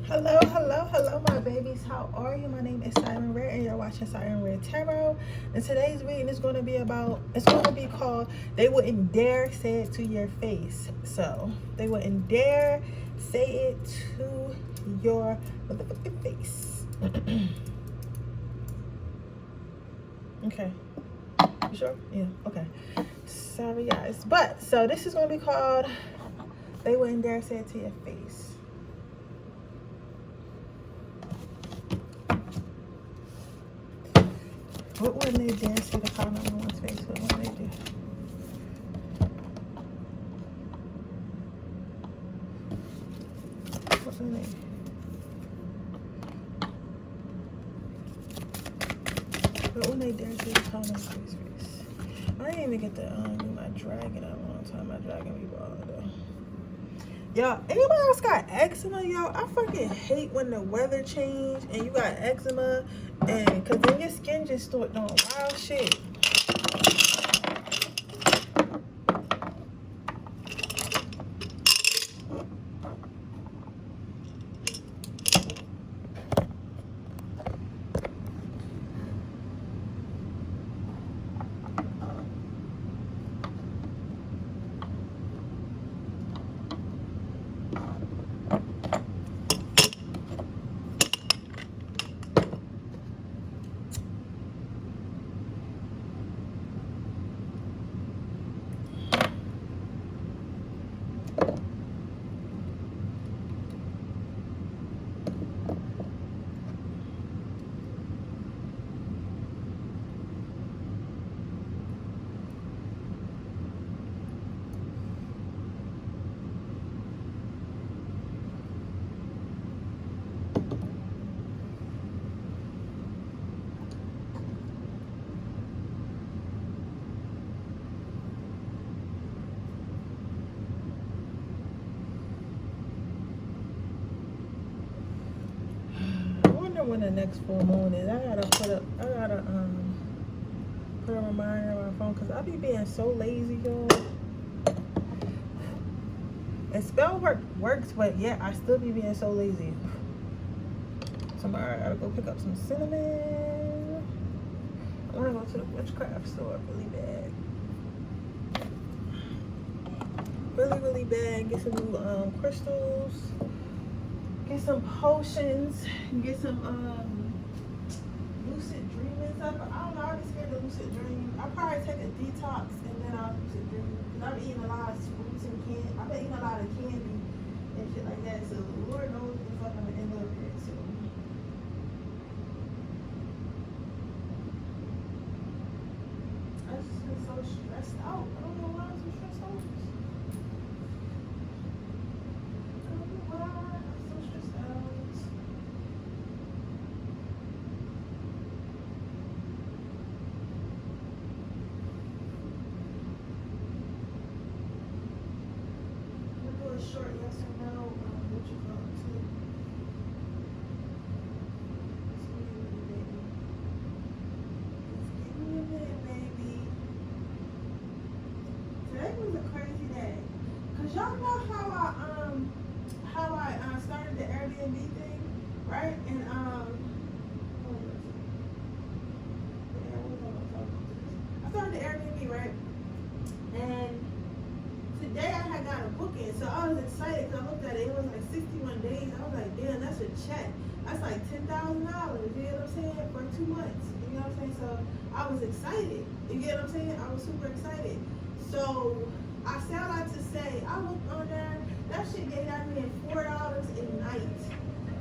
Hello, my babies. How are you? My name is Siren and you're watching Siren Tarot. And today's reading is going to be called They Wouldn't Dare Say It to Your Face. So, they wouldn't dare say it to your motherfucking face. Okay. You sure? Yeah, okay. Sorry, guys. But, so this is going to be called They Wouldn't Dare Say It to Your Face. What would they dare say the comment on one's face? What would they do? What would they? What would they dare say the comment on one's face? I didn't even get to do my dragon at one time. My dragon be bald though. Y'all, anybody else got eczema? Y'all, I fucking hate when the weather change and you got eczema, and cause then your skin just start doing wild shit. When the next full moon is, I gotta put a reminder on my phone because I be being so lazy, y'all. And spell work works, but yeah, I still be being so lazy. Tomorrow I gotta go pick up some cinnamon. I wanna go to the witchcraft store really bad. Get some new crystals. Get some potions, get some lucid dreaming stuff. I don't know, I be scared of lucid dreaming. I'll probably take a detox and then I'll lucid dream. Because I've been eating a lot of fruits and candy. I've been eating a lot of candy and shit like that. So the Lord knows what the fuck I'm gonna end up with. So I just been so stressed out. I don't know why I'm so stressed out. Short yes or no, what you call it too. Let's give me a minute, baby. Today was a crazy day. Cause y'all know how I started the AIRBNB thing, right? And I started the AIRBNB, right? And today I had got a booking, so I was excited because I looked at it. It was like 61 days. I was like, damn, that's a check. That's like $10,000. You know what I'm saying? For 2 months. You know what I'm saying? So I was excited. You get what I'm saying? I was super excited. So I sound like to say, I looked on there. That shit gave that man $4 a night.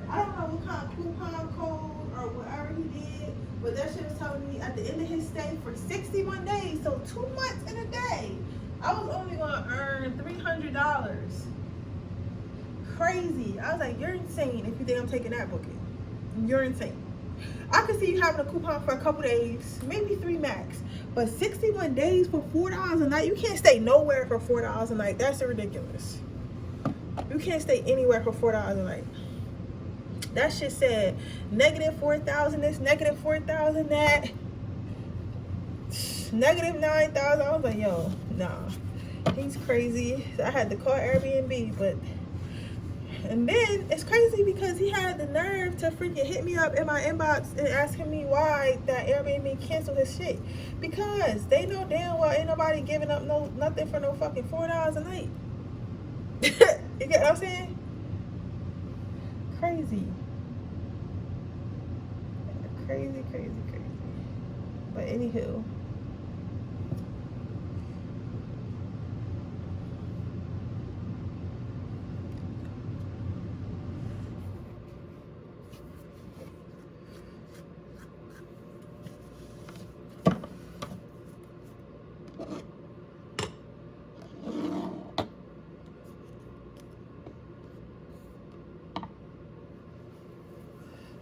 I don't know what kind of coupon code or whatever he did, but that shit was telling me at the end of his stay for 61 days, so 2 months and a day, I was only gonna earn $300. Crazy. I was like, you're insane if you think I'm taking that booking. You're insane. I could see you having a coupon for a couple days, maybe 3 max. But 61 days for $4 a night, you can't stay nowhere for $4 a night. That's ridiculous. You can't stay anywhere for $4 a night. That shit said negative 4,000 this, negative 4,000 that. Negative 9,000. I was like, yo, nah, he's crazy. So I had to call Airbnb, but and then it's crazy because because he had the nerve to freaking hit me up in my inbox and asking me why that Airbnb canceled his shit. Because they know damn well ain't nobody giving up nothing for no fucking $4 a night. You get what I'm saying? Crazy. Crazy. But anywho.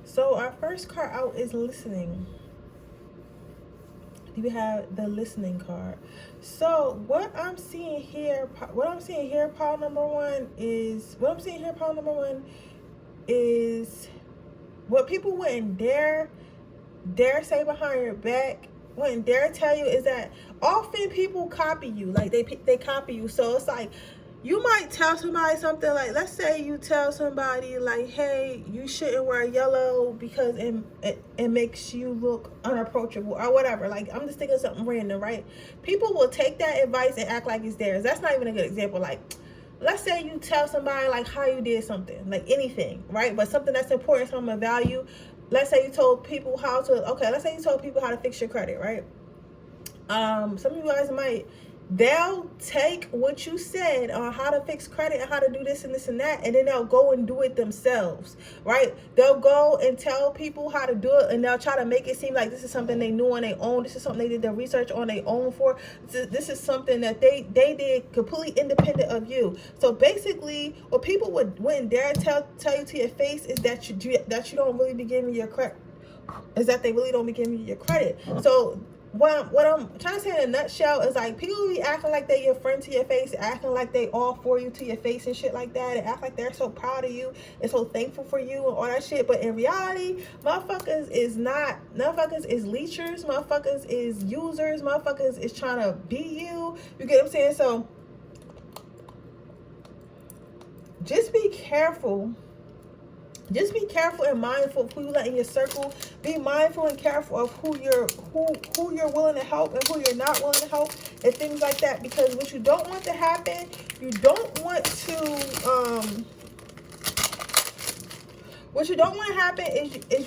So our first card out is listening. You have the listening card. So what I'm seeing here, pile number one is what people wouldn't dare say behind your back, wouldn't dare tell you, is that often people copy you. Like they copy you. So it's like, you might tell somebody something, like, let's say you tell somebody like, hey, you shouldn't wear yellow because it makes you look unapproachable or whatever. Like, I'm just thinking of something random, right? People will take that advice and act like it's theirs. That's not even a good example. Like, let's say you tell somebody like how you did something, like anything, right? But something that's important, something of value. Let's say you told people how to fix your credit, right? Some of you guys they'll take what you said on how to fix credit and how to do this and this and that, and then they'll go and do it themselves, right? They'll go and tell people how to do it, and they'll try to make it seem like this is something they knew on their own. This is something they did their research on their own for. This is something that they did completely independent of you. So basically, what people wouldn't dare tell you to your face is that you don't really be giving your credit. Is that they really don't be giving you your credit. So what I'm trying to say in a nutshell is, like, people be acting like they your friend to your face, acting like they all for you to your face and shit like that, and act like they're so proud of you and so thankful for you and all that shit. But in reality, motherfuckers is leechers, motherfuckers is users, motherfuckers is trying to be you. You get what I'm saying? So just be careful. Just be careful and mindful of who you let in your circle. Be mindful and careful of who you're willing to help and who you're not willing to help and things like that. Because what you don't want to happen, what you don't want to happen is you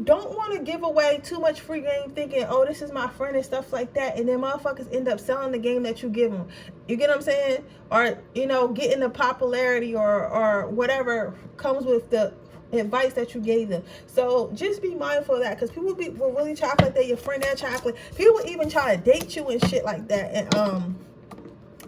don't want to give away too much free game thinking, oh, this is my friend and stuff like that, and then motherfuckers end up selling the game that you give them. You get what I'm saying? Or, getting the popularity or whatever comes with the advice that you gave them. So just be mindful of that, because people will really try to act like they're your friend. They're trying to act like, people will even try to date you and shit like that, and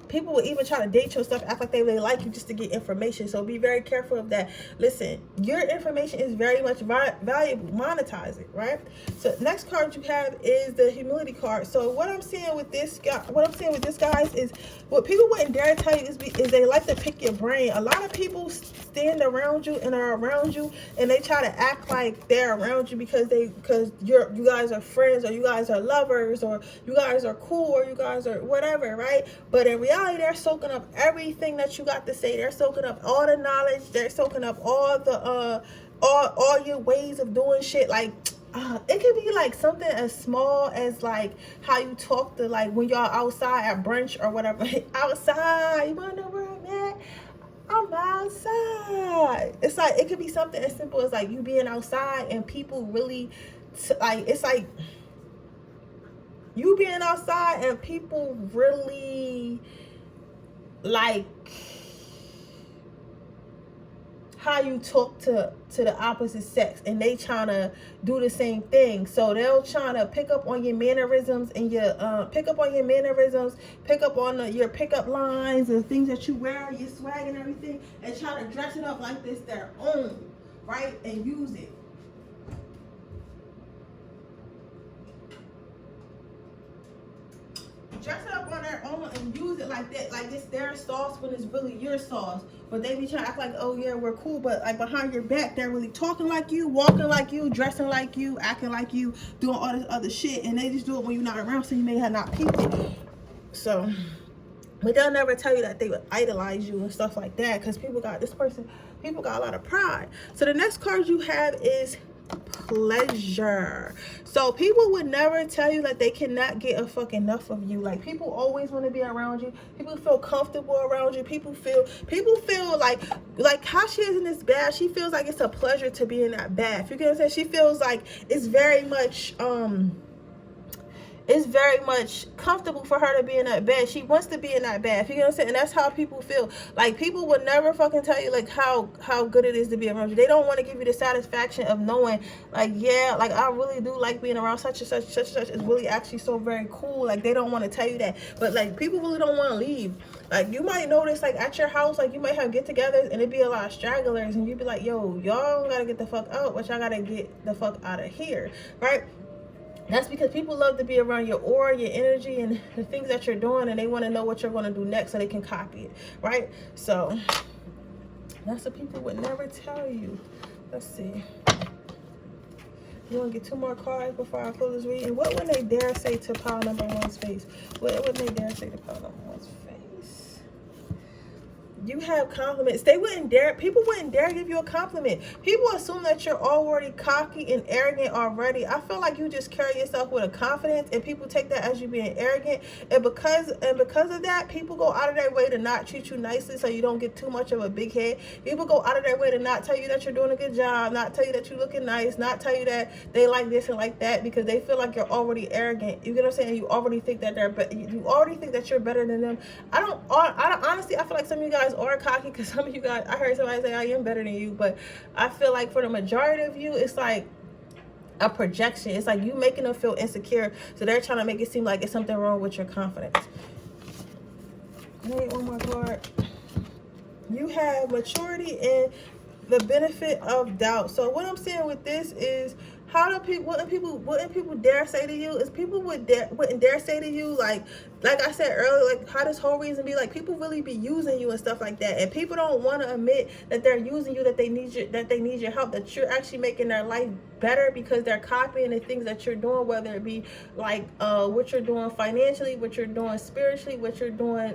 people will even try to date you and stuff, act like they really like you just to get information. So be very careful of that. Listen, your information is very much valuable. Monetize it, right? So next card you have is the humility card. So what I'm seeing with this guys, is what people wouldn't dare tell you is they like to pick your brain. A lot of people stand around you and are around you, and they try to act like they're around you because you guys are friends, or you guys are lovers, or you guys are cool, or you guys are whatever, right? But in reality, they're soaking up everything that you got to say. They're soaking up all the knowledge. They're soaking up all the all your ways of doing shit. Like, it could be like something as small as like how you talk to, like, when y'all outside at brunch or whatever. Outside, you wanna know where I'm at? I'm outside. It's like, it could be something as simple as like you being outside and people really it's like you being outside and people really like how you talk to the opposite sex, and they trying to do the same thing. So they'll trying to pick up on your mannerisms and your pick up on your pickup lines and things that you wear, your swag and everything, and try to dress it up like this their own, right? And use it. Dress it up on their own and use it like that, like it's their sauce when it's really your sauce. But they be trying to act like, oh yeah, we're cool, but like behind your back, they're really talking like you, walking like you, dressing like you, acting like you, doing all this other shit, and they just do it when you're not around, so you may have not peeped it. So, but they'll never tell you that they would idolize you and stuff like that, because people got a lot of pride. So the next card you have is pleasure. So people would never tell you that they cannot get a fuck enough of you. Like, people always want to be around you. People feel comfortable around you. People feel like how she is in this bath, she feels like it's a pleasure to be in that bath. You get what I'm saying? She feels like it's very much comfortable for her to be in that bed. She wants to be in that bath. You know what I'm saying? And that's how people feel. Like, people would never fucking tell you like how good it is to be around you. They don't want to give you the satisfaction of knowing, like, yeah, like, I really do like being around such and such. Such and such is really actually so very cool. Like, they don't want to tell you that. But like, people really don't want to leave. Like, you might notice, like, at your house, like, you might have get-togethers and it'd be a lot of stragglers, and you'd be like, yo, y'all gotta get the fuck out, but y'all gotta get the fuck out of here, right? That's because people love to be around your aura, your energy, and the things that you're doing, and they want to know what you're going to do next so they can copy it, right? So that's what people would never tell you. Let's see. You want to get 2 more cards before I close this reading? What would they dare say to pile number 1's face? What would they dare say to pile number 1's face? You have compliments. People wouldn't dare give you a compliment. People assume that you're already cocky and arrogant already. I feel like you just carry yourself with a confidence, and people take that as you being arrogant. And because of that, people go out of their way to not treat you nicely so you don't get too much of a big head. People go out of their way to not tell you that you're doing a good job, not tell you that you're looking nice, not tell you that they like this and like that, because they feel like you're already arrogant. You get what I'm saying? You already think that you're better than them. Honestly, I feel like some of you guys are cocky, because some of you guys, I heard somebody say I am better than you, but I feel like for the majority of you, it's like a projection. It's like you making them feel insecure, so they're trying to make it seem like it's something wrong with your confidence. Wait, one more card. You have maturity and the benefit of doubt. So what I'm saying with this is, wouldn't people dare say to you, is people wouldn't dare say to you, like I said earlier, like how this whole reason be like, people really be using you and stuff like that, and people don't want to admit that they're using you, that they need your help, that you're actually making their life better, because they're copying the things that you're doing, whether it be like what you're doing financially, what you're doing spiritually, what you're doing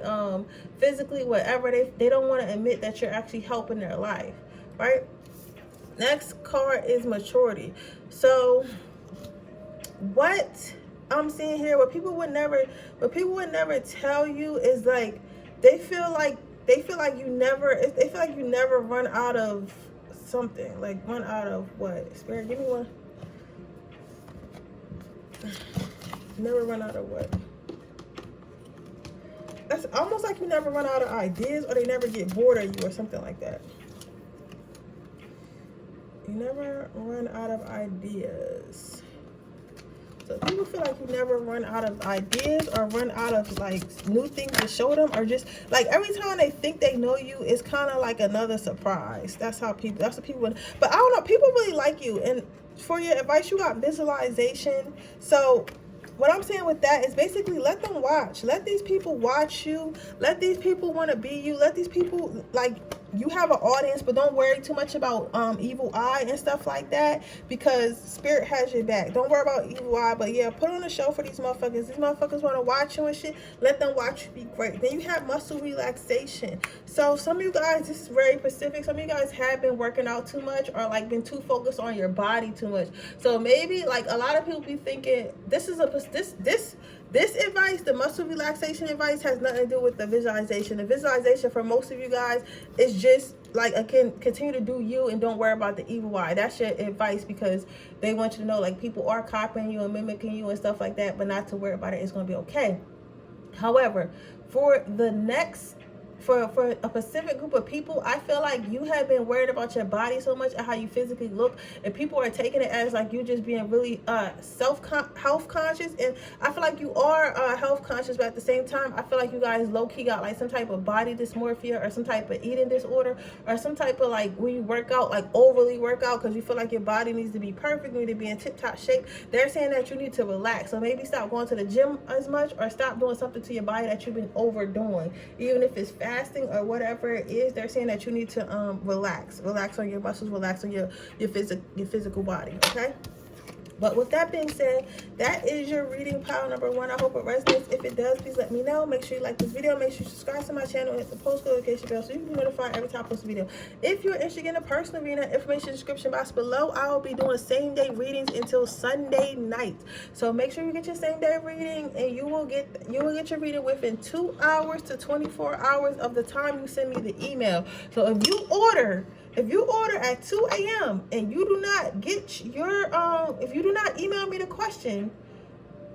physically, whatever. They don't want to admit that you're actually helping their life, right? Next card is maturity. So what I'm seeing here, what people would never tell you is, like, they feel like you never run out of something. Like, run out of what? Spirit, give me one. Never run out of what? That's almost like you never run out of ideas, or they never get bored of you, or something like that. You never run out of ideas. So people feel like you never run out of ideas, or run out of like new things to show them, or just like every time they think they know you, it's kind of like another surprise. That's what people, but I don't know, people really like you. And for your advice, you got visualization. So what I'm saying with that is basically let them watch. Let these people watch you. Let these people want to be you. Let these people, like, you have an audience, but don't worry too much about evil eye and stuff like that, because spirit has your back. Don't worry about evil eye, but yeah, put on a show for these motherfuckers. These motherfuckers want to watch you and shit. Let them watch you be great. Then you have muscle relaxation. So some of you guys, this is very specific. Some of you guys have been working out too much, or like been too focused on your body too much. So maybe like a lot of people be thinking this advice, the muscle relaxation advice, has nothing to do with the visualization. The visualization for most of you guys is just like, again, continue to do you and don't worry about the evil eye. That's your advice, because they want you to know, like, people are copying you and mimicking you and stuff like that, but not to worry about it. It's going to be okay. However, for the next, for a specific group of people, I feel like you have been worried about your body so much and how you physically look, and people are taking it as like you just being really health conscious. And I feel like you are health conscious, but at the same time, I feel like you guys low-key got like some type of body dysmorphia, or some type of eating disorder, or some type of, like, when you work out, like overly work out because you feel like your body needs to be perfect, you need to be in tip-top shape. They're saying that you need to relax. So maybe stop going to the gym as much, or stop doing something to your body that you've been overdoing, even if it's fasting or whatever it is. They're saying that you need to relax on your muscles, relax on your physical body. Okay, But with that being said, that is your reading pile number 1. I hope it resonates. If it does, please let me know. Make sure you like this video. Make sure you subscribe to my channel and hit the post notification bell so you can be notified every time I post a video. If you're interested in a personal reading, information in the description box below. I will be doing same day readings until Sunday night. So make sure you get your same day reading, and you will get your reading within 2 hours to 24 hours of the time you send me the email. So if you order at 2 a.m. and you do not get your if you do not email me the question,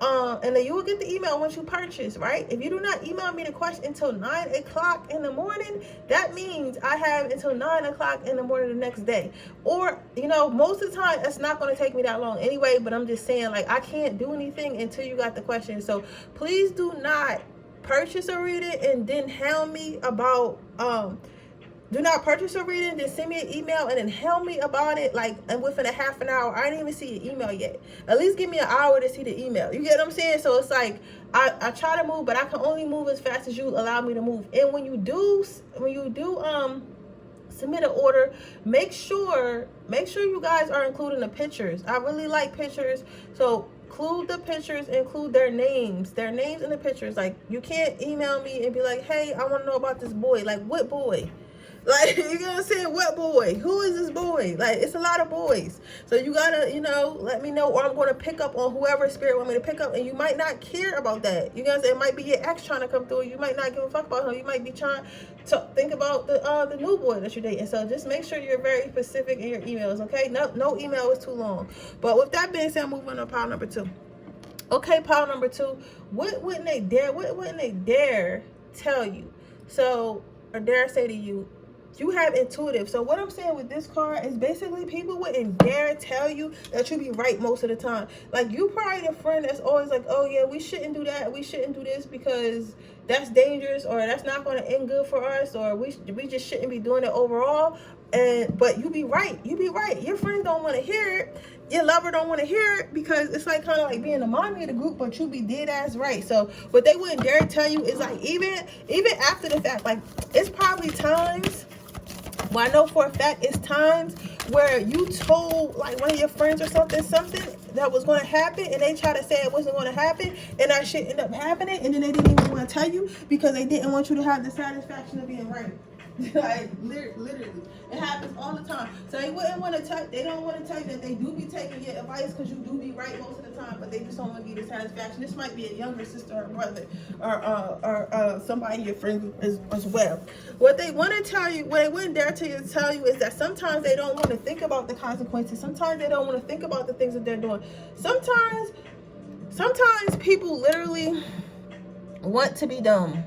and then you will get the email once you purchase, right? If you do not email me the question until 9 o'clock in the morning, that means I have until 9 o'clock in the morning the next day. Or, you know, most of the time it's not going to take me that long anyway, but I'm just saying, like, I can't do anything until you got the question. So please do not purchase a reading and then hound me about do not purchase a reading, then send me an email and then tell me about it, like, and within a half an hour. I didn't even see your email yet. At least give me an hour to see the email. You get what I'm saying? So it's like, I try to move, but I can only move as fast as you allow me to move. And when you do submit an order, make sure you guys are including the pictures. I really like pictures, so include the pictures, include their names in the pictures. Like, you can't email me and be like, hey, I want to know about this boy. Like, what boy? Like, you know what I'm saying? What boy? Who is this boy? Like, it's a lot of boys. So you gotta, you know, let me know, or I'm going to pick up on whoever spirit want me to pick up. And you might not care about that. You know what I'm saying? It might be your ex trying to come through. You might not give a fuck about him. You might be trying to think about the new boy that you're dating. So just make sure you're very specific in your emails, okay? No email is too long. But with that being said, I'm moving on to pile number 2. Okay, pile number 2. What wouldn't they dare tell you? So, or dare say to you, you have intuitive. So what I'm saying with this card is basically people wouldn't dare tell you that you be right most of the time. Like, you probably the friend that's always like, oh yeah, we shouldn't do that, we shouldn't do this because that's dangerous, or that's not going to end good for us, or we just shouldn't be doing it overall. But you be right. Your friends don't want to hear it. Your lover don't want to hear it, because it's like kind of like being the mommy of the group, but you be dead ass right. So what they wouldn't dare tell you is, like, even after the fact, like, it's probably times, well, I know for a fact it's times where you told, like, one of your friends or something that was going to happen, and they try to say it wasn't going to happen, and that shit ended up happening, and then they didn't even want to tell you because they didn't want you to have the satisfaction of being right. Like, literally, it happens all the time. So they wouldn't want to tell, they don't want to tell you that they do be taking your advice because you do be right most of the time, but they just don't want to give you the satisfaction. This might be a younger sister or brother, or somebody your friend as well. What they want to tell you, what they wouldn't dare tell you is that sometimes they don't want to think about the consequences. Sometimes they don't want to think about the things that they're doing. Sometimes people literally want to be dumb.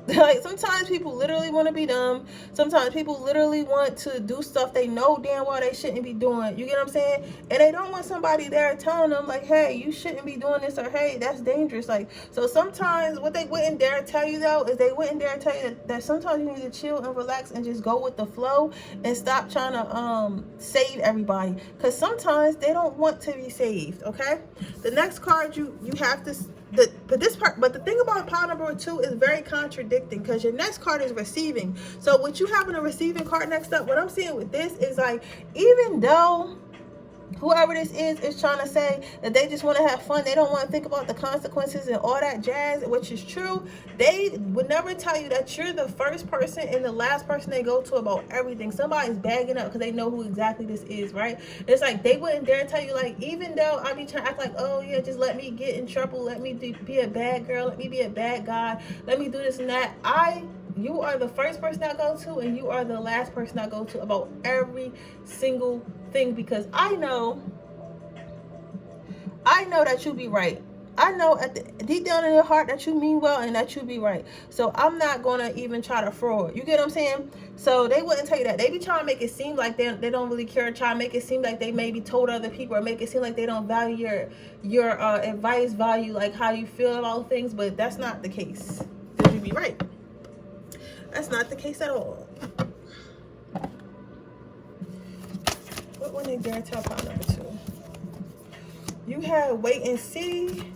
Like, sometimes people literally want to be dumb. Sometimes people literally want to do stuff they know damn well they shouldn't be doing. You get what I'm saying? And they don't want somebody there telling them, like, hey, you shouldn't be doing this, or hey, that's dangerous. Like, so sometimes what they wouldn't dare tell you, though, is they wouldn't dare tell you that sometimes you need to chill and relax and just go with the flow and stop trying to save everybody, because sometimes they don't want to be saved. Okay, the next card you have to but the thing about pile number 2 is very contradicting, because your next card is receiving. So with you having a receiving card next up, what I'm seeing with this is, like, even though whoever this is trying to say that they just want to have fun, they don't want to think about the consequences and all that jazz, which is true, they would never tell you that you're the first person and the last person they go to about everything. Somebody's bagging up because they know who exactly this is, right? It's like they wouldn't dare tell you, like, even though I be trying to act like, oh yeah, just let me get in trouble, let me be a bad girl, let me be a bad guy, let me do this and that. You are the first person I go to, and you are the last person I go to about every single thing, because I know that you be right. I know deep down in your heart that you mean well and that you be right. So I'm not gonna even try to fraud. You get what I'm saying? So they wouldn't tell you that. They be trying to make it seem like they don't really care, try to make it seem like they maybe told other people, or make it seem like they don't value your advice, value like how you feel about things, but that's not the case, because you be right. That's not the case at all. What would they dare tell pile number 2? You have wait and see.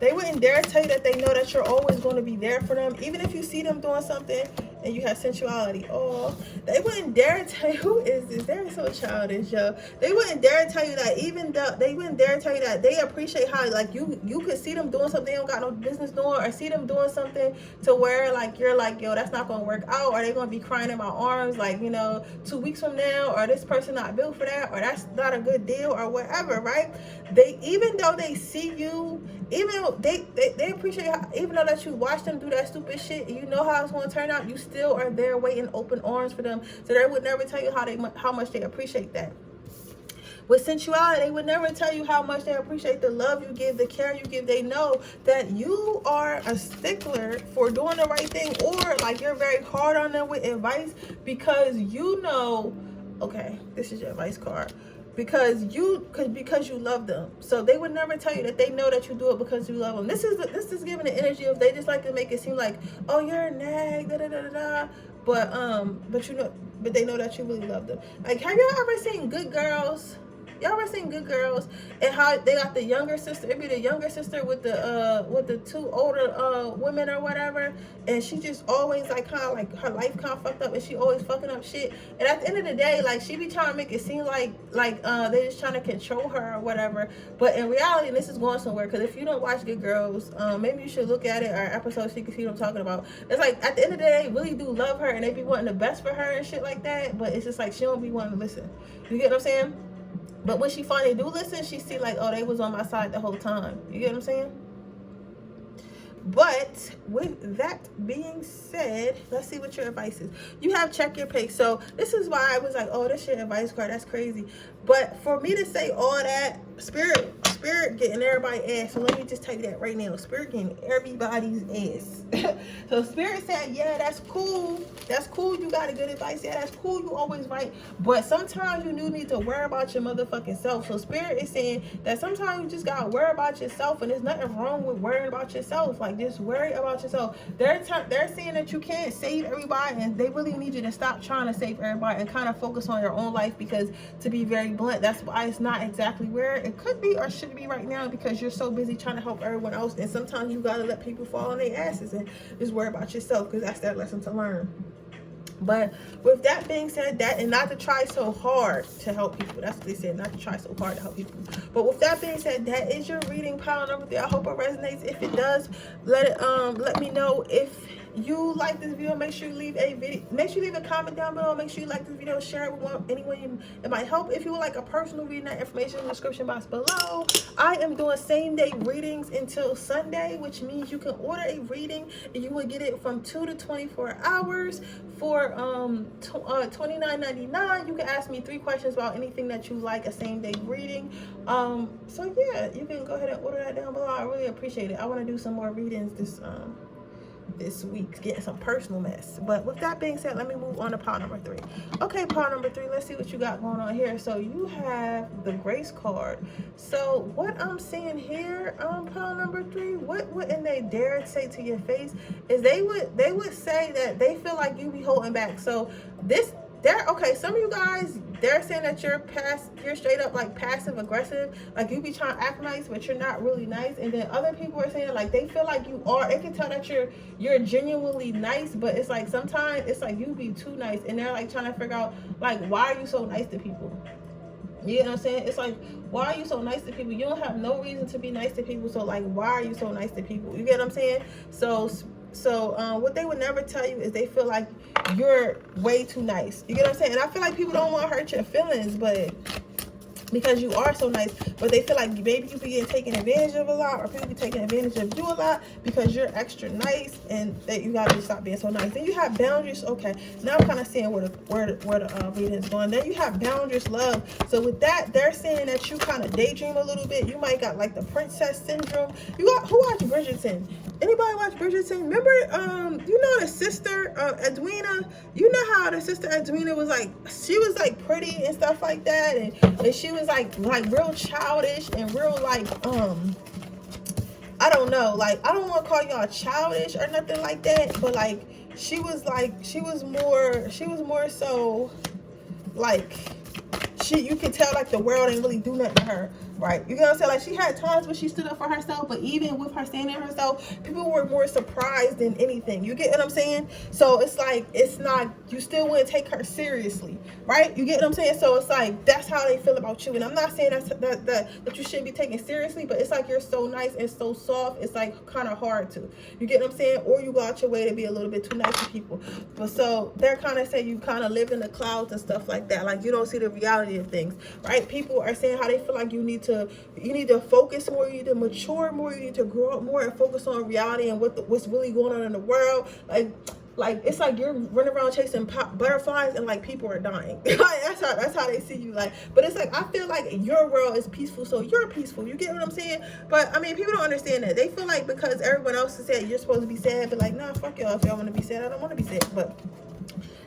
They wouldn't dare tell you that they know that you're always going to be there for them. Even if you see them doing something and you have sensuality. Oh, they wouldn't dare tell you, who is this? They're so childish, yo. They wouldn't dare tell you that, even though they wouldn't dare tell you that they appreciate how, like, you could see them doing something they don't got no business doing, or see them doing something to where, like, you're like, yo, that's not gonna work out, or they gonna be crying in my arms, like, you know, 2 weeks from now, or this person not built for that, or that's not a good deal, or whatever, right? They, even though they see you, even though they appreciate how, even though that you watch them do that stupid shit and you know how it's going to turn out, you still are there waiting open arms for them. So they would never tell you how much they appreciate that. With sensuality, they would never tell you how much they appreciate the love you give, the care you give. They know that you are a stickler for doing the right thing, or like you're very hard on them with advice, because you know, okay, this is your advice card. Because you love them. So they would never tell you that they know that you do it because you love them. This is giving the energy of, they just like to make it seem like, oh, you're a nag, da da da da da. But you know, but they know that you really love them. Like, have y'all ever seen Good Girls? Y'all ever seen Good Girls, and how they got the younger sister? It'd be the younger sister with the two older women or whatever, and she just always like kind of like her life kind of fucked up, and she always fucking up shit. And at the end of the day, like, she be trying to make it seem like they just trying to control her or whatever. But in reality, and this is going somewhere, because if you don't watch Good Girls, maybe you should look at it, or episodes so you can see what I'm talking about. It's like, at the end of the day, they really do love her, and they be wanting the best for her and shit like that. But it's just like, she don't be wanting to listen. You get what I'm saying? But when she finally do listen, she see like, oh, they was on my side the whole time. You get what I'm saying? But with that being said, let's see what your advice is. You have check your pick. So this is why I was like, oh, that's your advice card. That's crazy. But for me to say all that, spirit getting everybody's ass. So let me just tell you that right now. Spirit getting everybody's ass. So Spirit said, yeah, that's cool. That's cool. You got a good advice. Yeah, that's cool. You always right. But sometimes you do need to worry about your motherfucking self. So Spirit is saying that sometimes you just got to worry about yourself. And there's nothing wrong with worrying about yourself. Like, just worry about yourself. They're saying that you can't save everybody. And they really need you to stop trying to save everybody and kind of focus on your own life. Because to be very blunt, that's why it's not exactly where it could be or should be right now, because you're so busy trying to help everyone else. And sometimes you gotta let people fall on their asses and just worry about yourself, because that's their lesson to learn. But with that being said, that, and not to try so hard to help people. That's what they said, not to try so hard to help people. But with that being said, that is your reading, pile number 3. I hope it resonates. If it does, let me know. If you like this video, make sure you leave a comment down below. Make sure you like this video, share it with anyone it might help. If you would like a personal reading, that information in the description box below. I am doing same day readings until Sunday, which means you can order a reading and you will get it from 2 to 24 hours for $29.99. You can ask me 3 questions about anything that you like, a same day reading. So yeah, you can go ahead and order that down below. I really appreciate it. I want to do some more readings this week, getting some personal mess. But with that being said, let me move on to pile number 3. Okay, pile number 3, let's see what you got going on here. So you have the Grace card. So what I'm seeing here, pile number 3, what wouldn't they dare say to your face is they would say that they feel like you be holding back. So okay, some of you guys, they're saying that you're straight up like passive aggressive, like you be trying to act nice but you're not really nice. And then other people are saying like they feel like you are, they can tell that you're genuinely nice, but it's like sometimes it's like you be too nice, and they're like trying to figure out like, why are you so nice to people? You know what I'm saying? It's like, why are you so nice to people? You don't have no reason to be nice to people, so like, why are you so nice to people? You get what I'm saying? So what they would never tell you is they feel like you're way too nice. You get what I'm saying? And I feel like people don't want to hurt your feelings, but because you are so nice, but they feel like maybe you be getting taken advantage of a lot, or people be taking advantage of you a lot because you're extra nice, and that you gotta stop being so nice. Then you have boundaries. Okay, now I'm kind of seeing where the reading is going. Then you have boundaries, love. So with that, they're saying that you kind of daydream a little bit. You might got like the princess syndrome. Who watched Bridgerton? Anybody watch Bridgerton? Remember, you know the sister Edwina. You know how the sister Edwina was like, she was like pretty and stuff like that, and she was like real childish and real like I don't know, like I don't want to call y'all childish or nothing like that, but like she was more so like you could tell like the world ain't really do nothing to her. right? You get what I'm saying? Like, she had times when she stood up for herself, but even with her standing for herself, people were more surprised than anything. You get what I'm saying? So it's like, it's not, you still wouldn't take her seriously, right? You get what I'm saying? So it's like, that's how they feel about you. And I'm not saying that you shouldn't be taken seriously, but it's like, you're so nice and so soft, it's like kind of hard to. You get what I'm saying? Or you go out your way to be a little bit too nice to people. But so they're kind of saying you kind of live in the clouds and stuff like that. Like, you don't see the reality of things, right? People are saying how they feel like you need to focus more, you need to mature more, you need to grow up more and focus on reality and what's really going on in the world. Like it's like you're running around chasing butterflies and like people are dying. Like, that's how they see you. Like, but it's like, I feel like your world is peaceful, so you're peaceful. You get what I'm saying? But I mean, people don't understand that. They feel like because everyone else is sad, you're supposed to be sad. But like, nah, fuck y'all. If y'all want to be sad, I don't want to be sad. But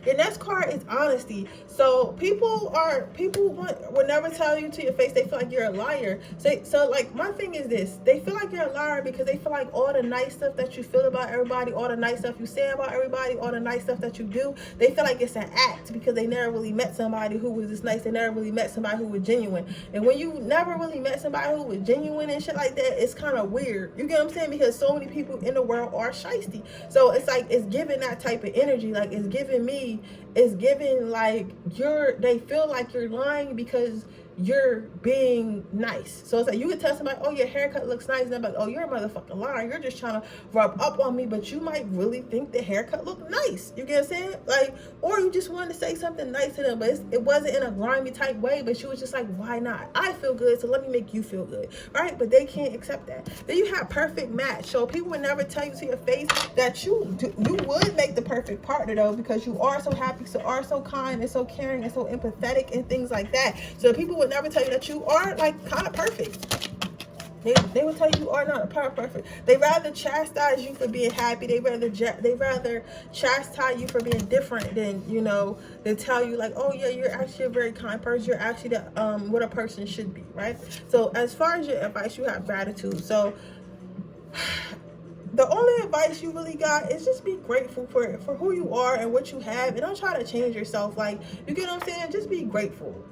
the next card is honesty. So people will never tell you to your face they feel like you're a liar. So like, my thing is this: they feel like you're a liar because they feel like all the nice stuff that you feel about everybody, all the nice stuff you say about everybody, all the nice stuff that you do, they feel like it's an act because they never really met somebody who was this nice. They never really met somebody who was genuine. And when you never really met somebody who was genuine and shit like that, it's kind of weird. You get what I'm saying? Because so many people in the world are shiesty. So it's like, it's giving that type of energy. Like, it's giving me, it's giving like they feel like you're lying because you're being nice. So it's like, you could tell somebody, oh, your haircut looks nice, and they're like, oh, you're a motherfucking liar, you're just trying to rub up on me, but you might really think the haircut looked nice. You get what I'm saying? Like, or you just wanted to say something nice to them, but it wasn't in a grimy type way, but she was just like, why not? I feel good, so let me make you feel good, right? But they can't accept that. Then you have perfect match. So people would never tell you to your face that you would make the perfect partner, though, because you are so happy, so are so kind and so caring and so empathetic and things like that. So people would never tell you that you are like kind of perfect. They will tell you are not perfect. They rather chastise you for being happy. They rather chastise you for being different than, you know, they tell you like, oh yeah, you're actually a very kind person. You're actually the what a person should be, right? So as far as your advice, you have gratitude. So the only advice you really got is just be grateful for who you are and what you have, and don't try to change yourself. Like, you get what I'm saying? Just be grateful.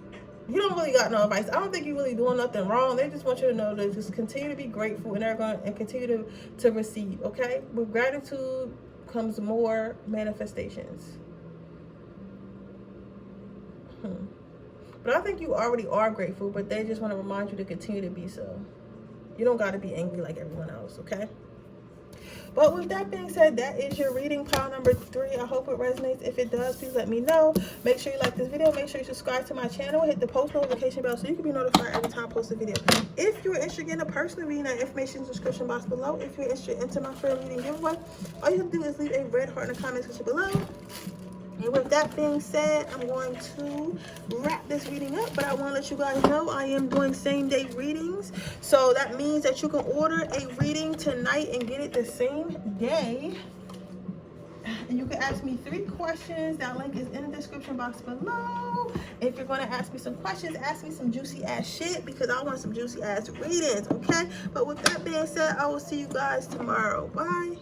You don't really got no advice. I don't think you're really doing nothing wrong. They just want you to know to just continue to be grateful, and they're going to continue to receive, okay? With gratitude comes more manifestations. But I think you already are grateful, but they just want to remind you to continue to be so. You don't got to be angry like everyone else, okay? But with that being said, that is your reading, pile number 3. I hope it resonates. If it does, please let me know. Make sure you like this video. Make sure you subscribe to my channel. Hit the post notification bell so you can be notified every time I post a video. If you're interested in a personal reading, that information in the description box below. If you're interested into my free reading giveaway, all you have to do is leave a red heart in the comment section below. And with that being said, I'm going to wrap this reading up, but I want to let you guys know I am doing same-day readings. So that means that you can order a reading tonight and get it the same day. And you can ask me 3 questions. That link is in the description box below. If you're going to ask me some questions, ask me some juicy ass shit, because I want some juicy ass readings, okay? But with that being said, I will see you guys tomorrow. Bye.